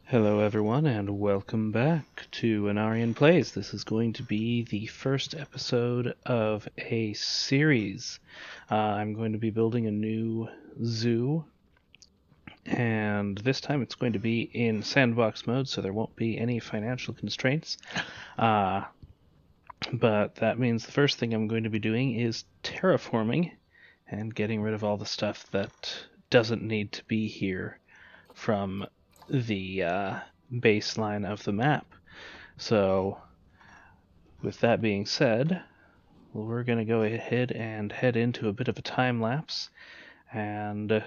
Hello, everyone, and welcome back to Anarian Plays. This is going to be the first episode of a series. I'm going to be building a new zoo, and this time it's going to be in Sandbox mode, so there won't be any financial constraints. But that means the first thing I'm going to be doing is terraforming and getting rid of all the stuff that doesn't need to be here from the baseline of the map. So, with that being said, we're going to go ahead and head into a bit of a time lapse, and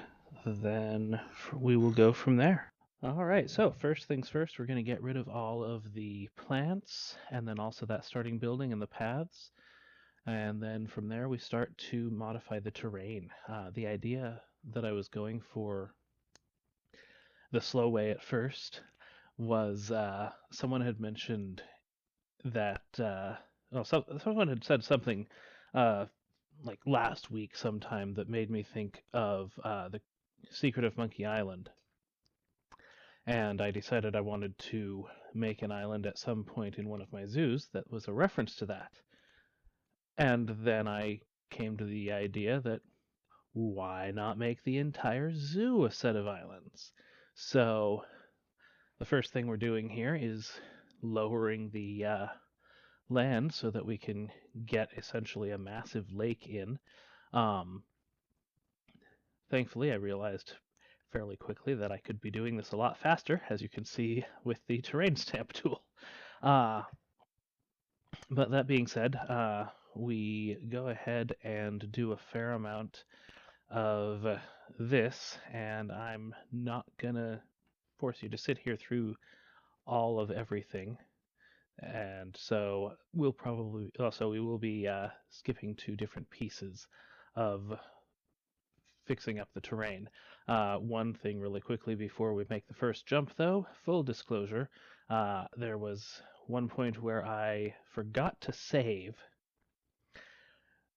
then we will go from there. Alright, so first things first, we're going to get rid of all of the plants, and then also that starting building and the paths. And then from there, we start to modify the terrain. The idea that I was going for the slow way at first was someone had mentioned that someone had said something uh, like last week sometime that made me think of the Secret of Monkey Island, and I decided I wanted to make an island at some point in one of my zoos that was a reference to that. And then I came to the idea that why not make the entire zoo a set of islands? So the first thing we're doing here is lowering the land so that we can get essentially a massive lake in. Um, Thankfully, I realized fairly quickly that I could be doing this a lot faster, as you can see with the terrain stamp tool. Uh, but that being said, we go ahead and do a fair amount of this, and I'm not gonna force you to sit here through all of everything. And so we will be skipping to different pieces of fixing up the terrain. One thing really quickly before we make the first jump, though, full disclosure, there was one point where I forgot to save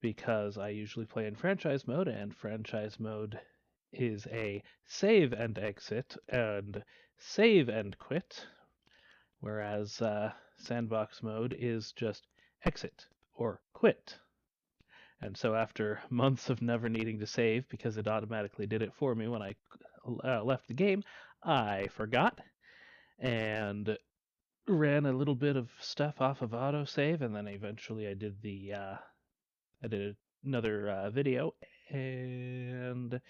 because I usually play in franchise mode, and franchise mode is a save and exit and save and quit, whereas sandbox mode is just exit or quit. And so after months of never needing to save because it automatically did it for me when I left the game, I forgot and ran a little bit of stuff off of autosave, and then eventually I did another video and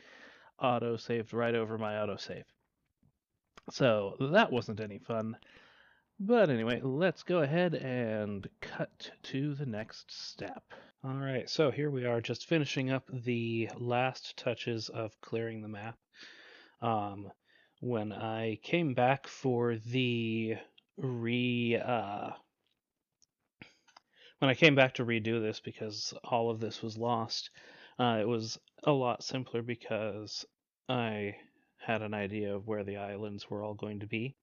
auto saved right over my autosave. So that wasn't any fun. But anyway, let's go ahead and cut to the next step. All right, so here we are just finishing up the last touches of clearing the map. When I came back for the when I came back to redo this because all of this was lost, it was a lot simpler because I had an idea of where the islands were all going to be.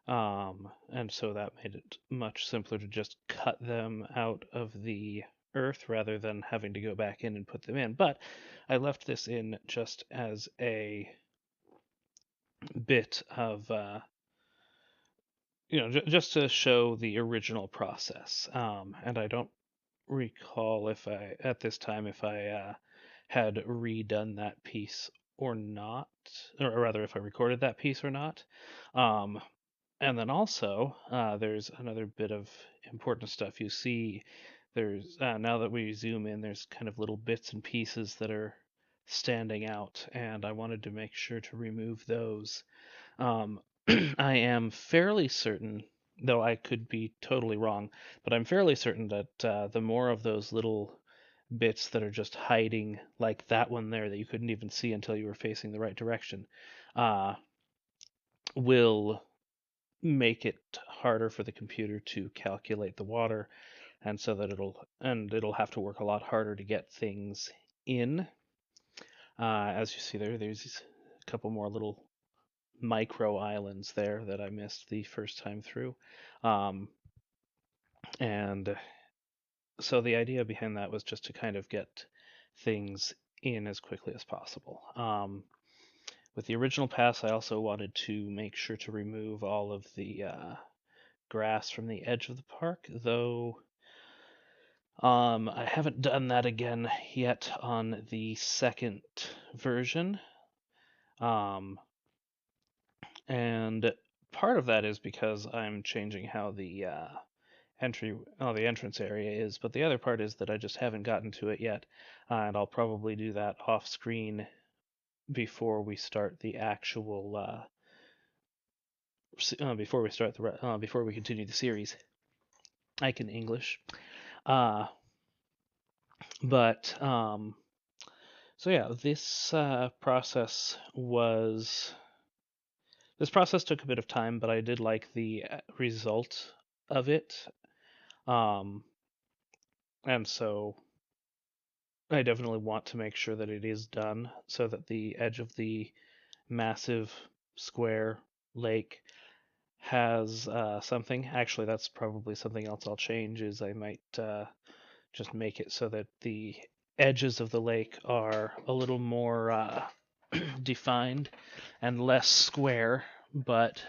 And so that made it much simpler to just cut them out of the earth rather than having to go back in and put them in. But I left this in just as a bit of, just to show the original process. And I don't recall at this time, if I had redone that piece or not, or rather, if I recorded that piece or not. Um, And then also, there's another bit of important stuff. You see, there's now that we zoom in, there's kind of little bits and pieces that are standing out, and I wanted to make sure to remove those. Um, I am fairly certain, though I could be totally wrong, but I'm fairly certain that the more of those little bits that are just hiding, like that one there that you couldn't even see until you were facing the right direction, uh, will make it harder for the computer to calculate the water, and so that it'll have to work a lot harder to get things in. As you see there's a couple more little micro islands there that I missed the first time through. And so the idea behind that was just to kind of get things in as quickly as possible. with the original pass, I also wanted to make sure to remove all of the grass from the edge of the park, though I haven't done that again yet on the second version. And part of that is because I'm changing how the the entrance area is, but the other part is that I just haven't gotten to it yet, and I'll probably do that off screen before we start the actual before we continue the series. I can English, but so yeah, this process took a bit of time, but I did like the result of it. And so I definitely want to make sure that it is done so that the edge of the massive square lake has something. Actually, that's probably something else I'll change. Is I might just make it so that the edges of the lake are a little more defined and less square, but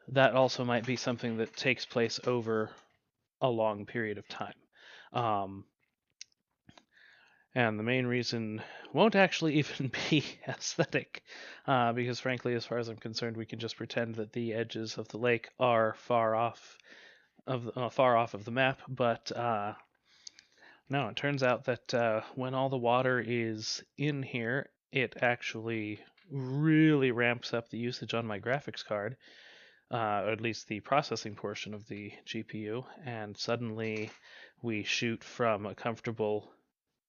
that also might be something that takes place over a long period of time. And the main reason won't actually even be aesthetic, because frankly, as far as I'm concerned, we can just pretend that the edges of the lake are far off of the map. But no, it turns out that when all the water is in here, it actually really ramps up the usage on my graphics card, or at least the processing portion of the GPU, and suddenly we shoot from a comfortable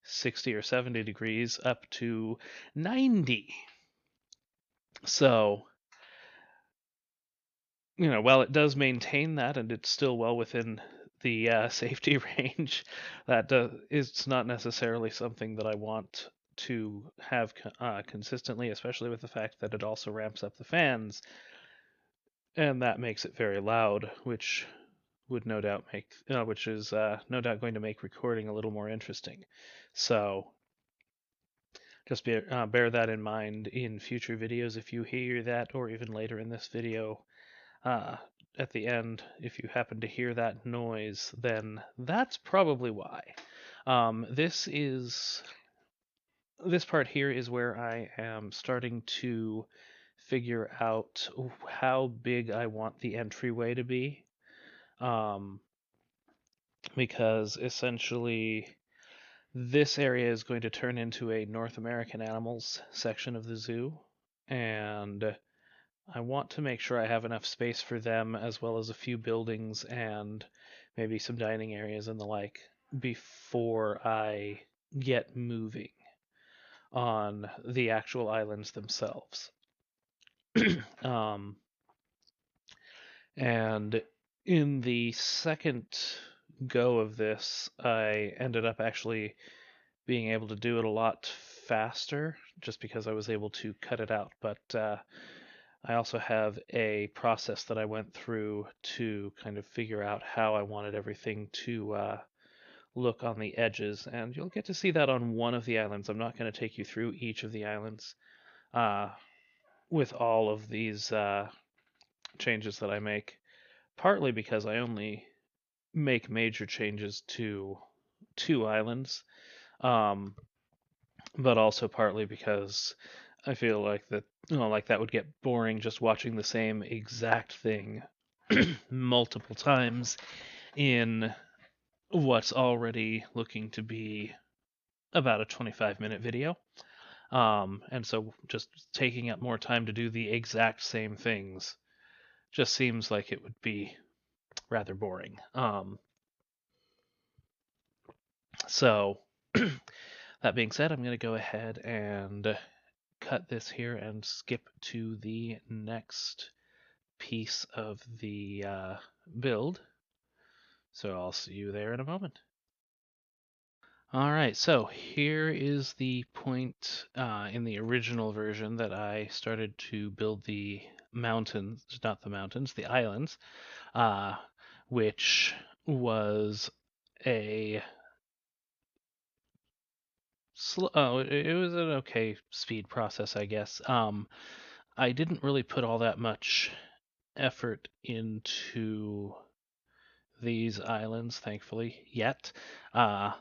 60 or 70 degrees up to 90. So, while it does maintain that and it's still well within the safety range, it's not necessarily something that I want to have consistently, especially with the fact that it also ramps up the fans, and that makes it very loud, which would no doubt which is no doubt going to make recording a little more interesting. So just bear that in mind in future videos if you hear that, or even later in this video. At the end, if you happen to hear that noise, then that's probably why. This part here is where I am starting to figure out how big I want the entryway to be. Because essentially this area is going to turn into a North American animals section of the zoo, and I want to make sure I have enough space for them, as well as a few buildings and maybe some dining areas and the like, before I get moving on the actual islands themselves. And in the second go of this, I ended up actually being able to do it a lot faster, just because I was able to cut it out. But I also have a process that I went through to kind of figure out how I wanted everything to look on the edges, and you'll get to see that on one of the islands. I'm not going to take you through each of the islands with all of these changes that I make, partly because I only make major changes to 2 islands, but also partly because I feel like that would get boring just watching the same exact thing multiple times in what's already looking to be about a 25-minute video. And so just taking up more time to do the exact same things just seems like it would be rather boring. So that being said, I'm going to go ahead and cut this here and skip to the next piece of the build. So I'll see you there in a moment. All right, so here is the point in the original version that I started to build the mountains, not the mountains, the islands, which was a It was an okay speed process, I guess. I didn't really put all that much effort into these islands, thankfully, yet, uh,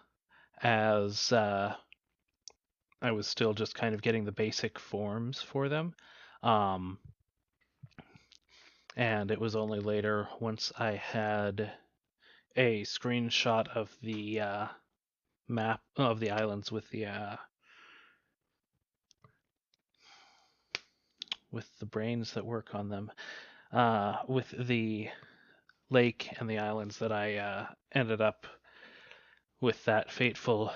as I was still just kind of getting the basic forms for them. Um, and it was only later, once I had a screenshot of the map of the islands with the brains that work on them, with the lake and the islands, that I ended up with that fateful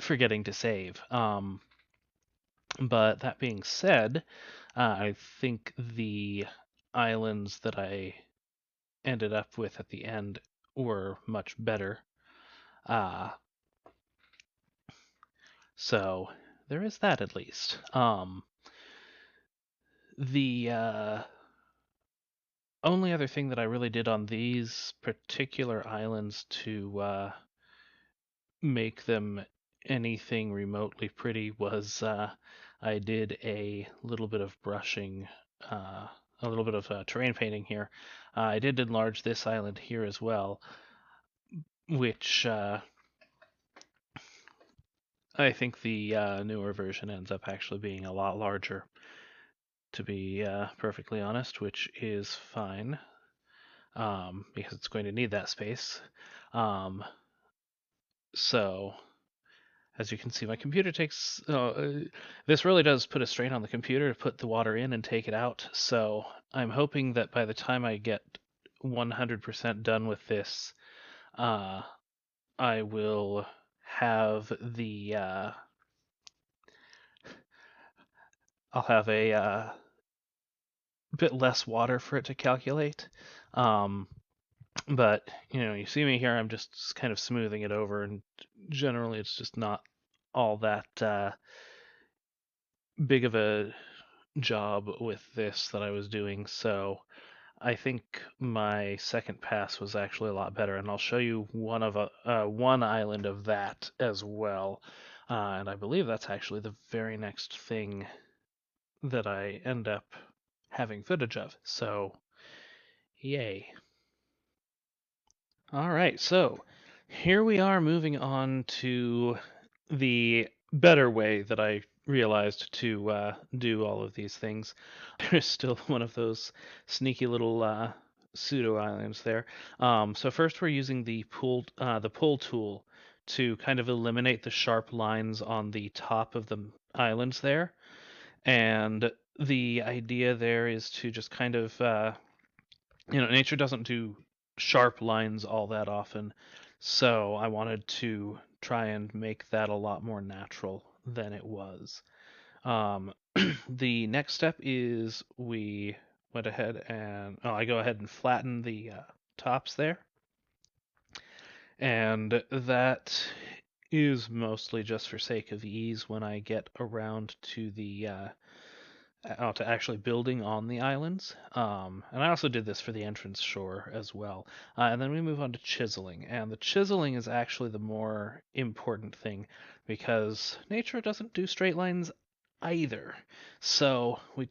forgetting to save. But that being said, I think the islands that I ended up with at the end were much better. Uh, so there is that at least. The only other thing that I really did on these particular islands to make them anything remotely pretty was I did a little bit of brushing, a little bit of terrain painting here. I did enlarge this island here as well, which I think the newer version ends up actually being a lot larger, to be perfectly honest, which is fine, because it's going to need that space. Um, so as you can see, my computer takes. This really does put a strain on the computer to put the water in and take it out. So I'm hoping that by the time I get 100% done with this, uh, I will have the. I'll have a bit less water for it to calculate. Um, but you see me here. I'm just kind of smoothing it over, and generally, it's just not all that big of a job with this that I was doing, so I think my second pass was actually a lot better, and I'll show you one island of that as well. And I believe that's actually the very next thing that I end up having footage of. So, yay. All right, so here we are moving on to the better way that I realized to do all of these things. There's still one of those sneaky little pseudo islands there. So first, we're using the pull tool to kind of eliminate the sharp lines on the top of the islands there, and the idea there is to just kind of nature doesn't do sharp lines all that often, so I wanted to try and make that a lot more natural than it was. Um, the next step is we went ahead and I go ahead and flatten the tops there, and that is mostly just for sake of ease when I get around to the to actually building on the islands. And I also did this for the entrance shore as well. And then we move on to chiseling. And the chiseling is actually the more important thing because nature doesn't do straight lines either. So we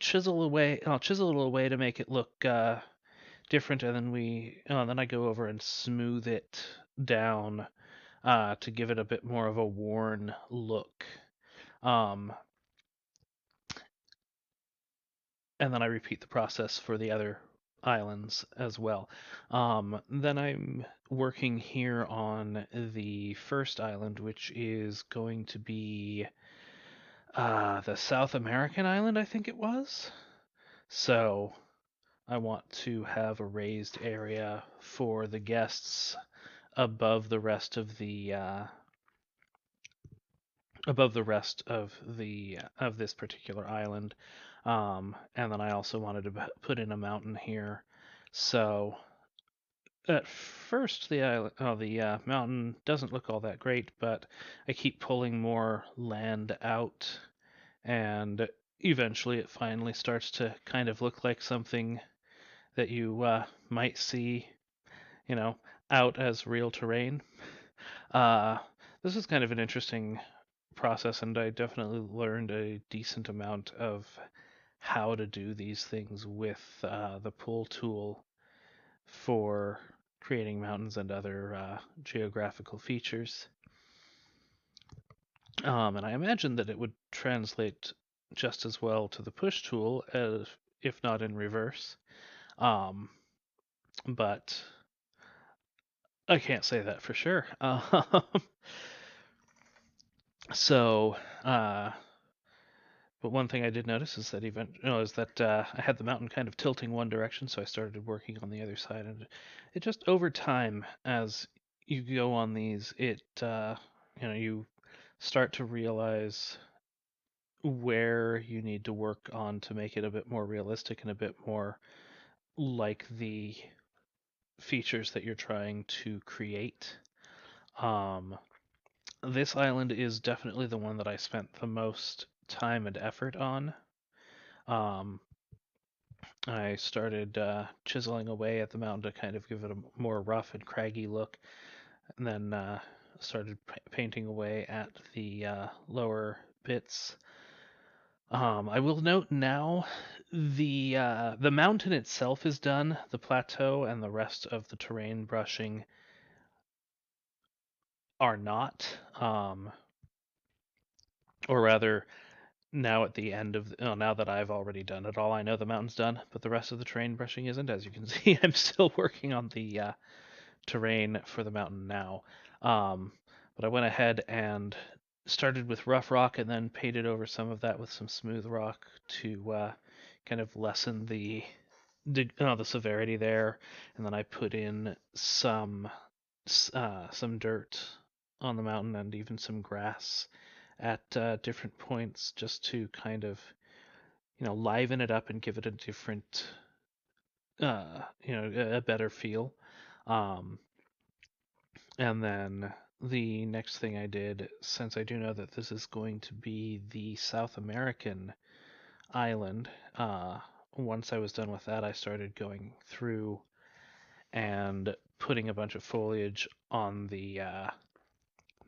I'll chisel it away to make it look different, and then I go over and smooth it down to give it a bit more of a worn look. Um, and then I repeat the process for the other islands as well. Then I'm working here on the first island, which is going to be the South American island, I think it was. So I want to have a raised area for the guests above the rest of the of this particular island. And then I also wanted to put in a mountain here. So at first the mountain doesn't look all that great, but I keep pulling more land out, and eventually it finally starts to kind of look like something that you might see, you know, out as real terrain. Uh, this is kind of an interesting process, and I definitely learned a decent amount of how to do these things with the pull tool for creating mountains and other geographical features. And I imagine that it would translate just as well to the push tool, as, if not in reverse. But I can't say that for sure. So, but one thing I did notice is that I had the mountain kind of tilting one direction, so I started working on the other side, and it just over time, as you go on these, you start to realize where you need to work on to make it a bit more realistic and a bit more like the features that you're trying to create. This island is definitely the one that I spent the most time and effort on. Um, I started chiseling away at the mountain to kind of give it a more rough and craggy look, and then started painting away at the lower bits. I will note now the mountain itself is done. The plateau and the rest of the terrain brushing are not. Or rather, now at the end of now that I've already done it all, I know the mountain's done, but the rest of the terrain brushing isn't. As you can see, I'm still working on the terrain for the mountain now. But I went ahead and started with rough rock and then painted over some of that with some smooth rock to kind of lessen the severity there. And then I put in some dirt on the mountain and even some grass at different points just to kind of liven it up and give it a different a better feel. And then the next thing I did, since I do know that this is going to be the South American island, once I was done with that, I started going through and putting a bunch of foliage on the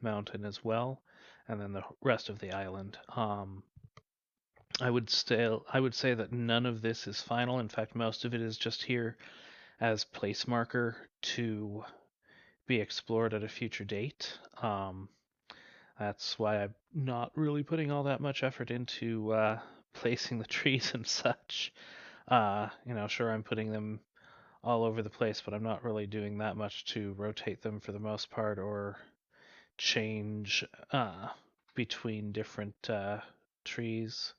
mountain as well, and then the rest of the island. I would say that none of this is final. In fact, most of it is just here as place marker to be explored at a future date. That's why I'm not really putting all that much effort into placing the trees and such. Sure, I'm putting them all over the place, but I'm not really doing that much to rotate them for the most part or change between different trees.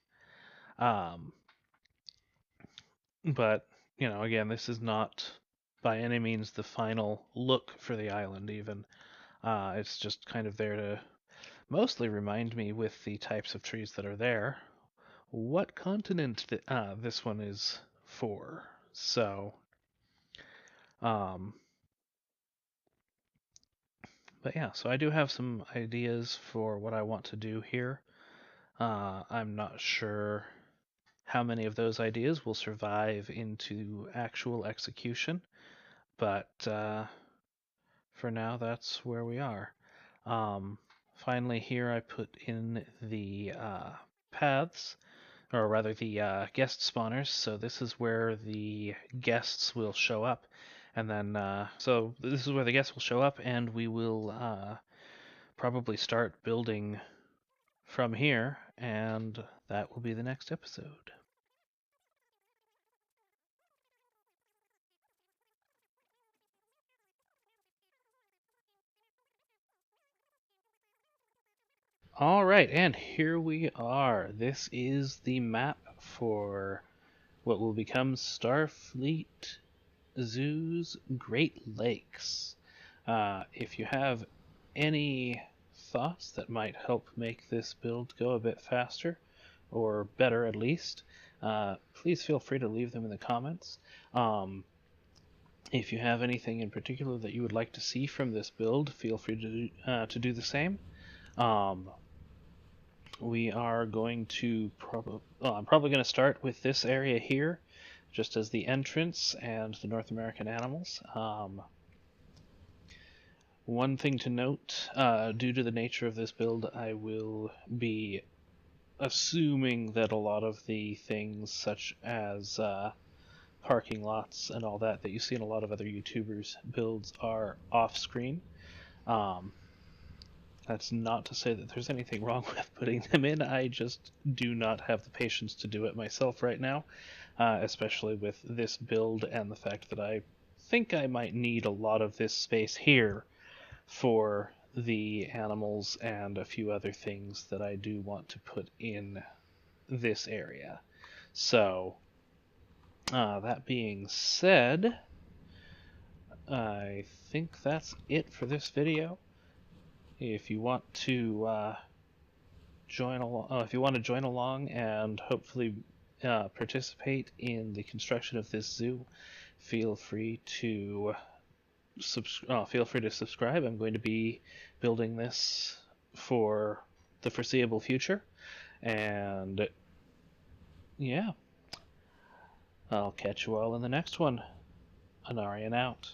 But, again, this is not by any means the final look for the island, even. It's just kind of there to mostly remind me, with the types of trees that are there, what continent this one is for. So, um, but yeah, so I do have some ideas for what I want to do here. I'm not sure how many of those ideas will survive into actual execution, but for now, that's where we are. Finally, here I put in the paths, or rather the guest spawners. So this is where the guests will show up, and then so this is where the guests will show up, and we will probably start building from here, and that will be the next episode. All right, and here we are. This is the map for what will become Starfleet Zoo's Great Lakes. If you have any thoughts that might help make this build go a bit faster, or better at least, please feel free to leave them in the comments. If you have anything in particular that you would like to see from this build, feel free to do the same. We are going to I'm probably going to start with this area here, just as the entrance and the North American animals. One thing to note, due to the nature of this build, I will be assuming that a lot of the things such as parking lots and all that you see in a lot of other YouTubers' builds are off-screen. Um, that's not to say that there's anything wrong with putting them in. I just do not have the patience to do it myself right now, especially with this build and the fact that I think I might need a lot of this space here for the animals and a few other things that I do want to put in this area. So, that being said, I think that's it for this video. If you want to if you want to join along and hopefully participate in the construction of this zoo, feel free to subscribe. I'm going to be building this for the foreseeable future, and yeah, I'll catch you all in the next one. Anarian out.